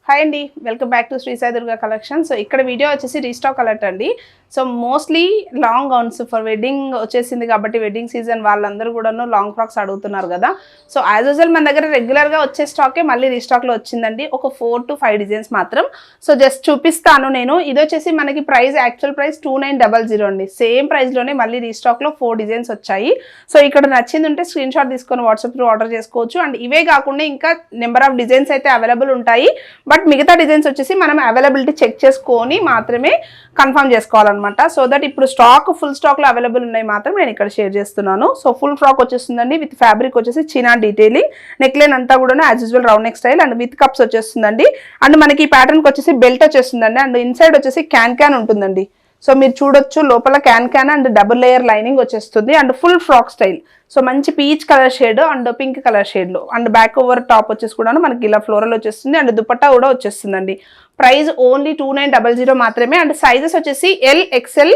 Hi అండి, welcome back to Shri Sai Durga collection. So ఇక్కడ video వచ్చేసి రీస్టాక్ అలర్ట్ అండి. So mostly long gowns for wedding వచ్చేసింది కాబట్టి వెడ్డింగ్ సీజన్ వాళ్ళందరూ కూడాను లాంగ్ ఫ్రాక్స్ అడుగుతున్నారు కదా. సో యాజ్ యూజువల్ మన దగ్గర రెగ్యులర్గా వచ్చే స్టాకే మళ్ళీ రీస్టాక్లో వచ్చిందండి, ఒక 4 to 5 డిజైన్స్ మాత్రం. సో జస్ట్ చూపిస్తాను నేను. ఇది వచ్చేసి మనకి ప్రైస్ యాక్చువల్ ప్రైస్ 2900 అండి. సేమ్ ప్రైస్లోనే మళ్ళీ రీస్టాక్లో 4 డిజైన్స్ వచ్చాయి. సో ఇక్కడ నచ్చింది ఉంటే స్క్రీన్ షాట్ తీసుకొని వాట్సాప్ త్రూ ఆర్డర్ చేసుకోవచ్చు. అండ్ ఇవే కాకుండా ఇంకా నెంబర్ ఆఫ్ డిజైన్స్ అయితే అవైలబుల్ ఉంటాయి. బట్ మిగతా డిజైన్స్ వచ్చేసి మనం అవైలబిలిటీ చెక్ చేసుకొని మాత్రమే కన్ఫర్మ్ చేసుకోవాలన్నమాట. సో దట్ ఇప్పుడు స్టాక్ ఫుల్ స్టాక్లో అవైలబుల్ ఉన్నాయి మాత్రం నేను ఇక్కడ షేర్ చేస్తున్నాను. సో ఫుల్ ఫ్రాక్ వచ్చేస్తుందండి విత్ ఫ్యాబ్రిక్ వచ్చేసి చినా డీటెయిలింగ్, నెక్ లైన్ అంతా కూడా as usual round neck style and with cups వచ్చేస్తుందండి. అండ్ మనకి ఈ ప్యాటర్న్కి వచ్చేసి బెల్ట్ వచ్చేస్తుందండి. అండ్ ఇన్సైడ్ వచ్చేసి క్యాన్ ఉంటుందండి. సో మీరు చూడొచ్చు లోపల can and double layer lining వచ్చేస్తుంది. And full frock style. So మంచి peach colour shade and pink colour షేడ్లో అండ్ బ్యాక్ ఓవర్ టాప్ వచ్చేసి కూడా మనకి ఇలా ఫ్లోరల్ వచ్చేస్తుంది. అండ్ దుపట్టా కూడా వచ్చేస్తుందండి. ప్రైస్ ఓన్లీ 2900 మాత్రమే. అండ్ సైజెస్ వచ్చేసి ఎల్, ఎక్స్ఎల్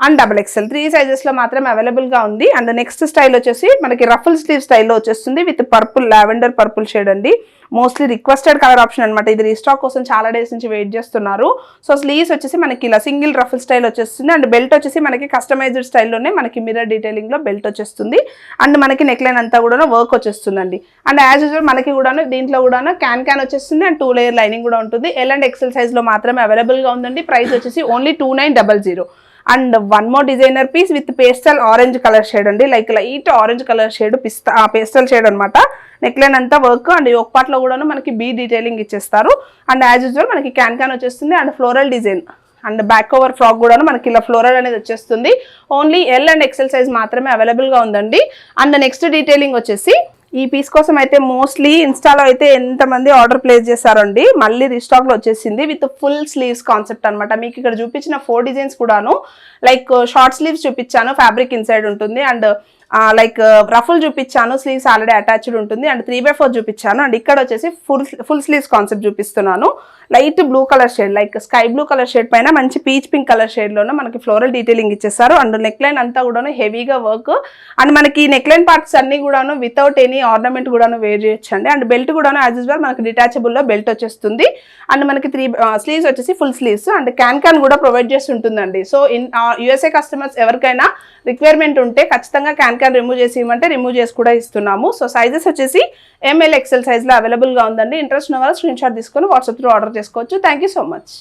అండ్ XXL 3 సైజెస్లో మాత్రం అవైలబుల్గా ఉంది. అండ్ నెక్స్ట్ స్టైల్ వచ్చేసి మనకి రఫుల్ స్లీవ్ స్టైల్లో వచ్చేస్తుంది with purple, lavender purple shade అండి. మోస్ట్లీ రిక్వెస్టెడ్ కలర్ ఆప్షన్ అనమాట. ఇది రీస్టాక్ కోసం చాలా డేస్ నుంచి వెయిట్ చేస్తున్నారు. సో స్లీవ్స్ వచ్చేసి మనకి ఇలా సింగిల్ రఫుల్ స్టైల్ వచ్చేస్తుంది. అండ్ బెల్ట్ వచ్చేసి మనకి కస్టమైజ్డ్ స్టైల్లోనే మనకి మిర్రర్ డీటెయిలింగ్లో బెల్ట్ వచ్చేస్తుంది. అండ్ మనకి నెక్ లైన్ అంతా కూడా వర్క్ వచ్చేస్తుందండి. అండ్ యాజ్ యూజువల్ మనకి కూడా దీంట్లో కూడా క్యాన్ వచ్చేస్తుంది. అండ్ 2 లేయర్ లైనింగ్ కూడా ఉంటుంది. ఎల్ అండ్ XL సైజ్లో మాత్రమే అవైలబుల్గా ఉందండి. ప్రైస్ వచ్చేసి only 2900. And one more designer piece with pastel orange colour shade అండి. Like light orange colour shade, pastel shade అనమాట. నెక్ లైన్ అంతా వర్క్ అండ్ ఒక పార్ట్లో కూడా మనకి బీ డీటెయిలింగ్ ఇచ్చేస్తారు. అండ్ యాజ్ యూజువల్ మనకి క్యాన్ వచ్చేస్తుంది. And floral design and back over frock కూడా మనకి ఇలా ఫ్లోరల్ అనేది వచ్చేస్తుంది. Only L and XL size మాత్రమే అవైలబుల్గా ఉందండి. అండ్ నెక్స్ట్ డీటెయిలింగ్ వచ్చేసి ఈ పీస్ కోసం అయితే మోస్ట్లీ ఇన్స్టాలో అయితే ఎంతమంది ఆర్డర్ ప్లేస్ చేశారండి. మళ్ళీ రీస్టాక్లో వచ్చేసింది విత్ ఫుల్ స్లీవ్స్ కాన్సెప్ట్ అనమాట. మీకు ఇక్కడ చూపించిన 4 డిజైన్స్ కూడాను లైక్ షార్ట్ స్లీవ్స్ చూపించాను, ఫ్యాబ్రిక్ ఇన్సైడ్ ఉంటుంది. అండ్ లైక్ రఫుల్ చూపించాను, స్లీవ్స్ ఆల్రెడీ అటాచ్డ్ ఉంటుంది. అండ్ 3/4 చూపించాను. అండ్ ఇక్కడ వచ్చేసి ఫుల్ స్లీవ్స్ కాన్సెప్ట్ చూపిస్తున్నాను. Light blue colour shade, like sky blue colour shade పైన మంచి పీచ్ పింక్ కలర్ షేడ్లోనే మనకి ఫ్లోరల్ డీటెయిలింగ్ ఇచ్చేస్తారు. అండ్ నెక్ లైన్ అంతా కూడా హెవీగా వర్క్. అండ్ మనకి నెక్ లైన్ పార్ట్స్ అన్ని కూడాను వితౌట్ ఎనీ ఆర్నమెంట్ కూడాను వేర్ చేయొచ్చండి. అండ్ బెల్ట్ కూడాను యాజ్ యూజువల్ మనకి డిటాచబుల్లో బెల్ట్ వచ్చేస్తుంది. అండ్ మనకి 3 స్లీవ్స్ వచ్చేసి ఫుల్ స్లీవ్స్ అండ్ క్యాన్ కూడా ప్రొవైడ్ చేసి ఉంటుందండి. సో USA కస్టమర్స్ ఎవరికైనా రిక్వైర్మెంట్ ఉంటే ఖచ్చితంగా క్యాన్ రిమూవ్ చేసి ఇవ్వమంటే రిమూవ్ చేసి కూడా ఇస్తున్నాము. సో సైజెస్ వచ్చేసి ML XL సైజ్లో అవైలబుల్గా ఉందండి. ఇంట్రెస్ట్ ఉన్న వాళ్ళు స్క్రీన్ షాట్ తీసుకొని వాట్సాప్ త్రూ ఆర్డర్ చేసుకోవచ్చు. Thank you so much.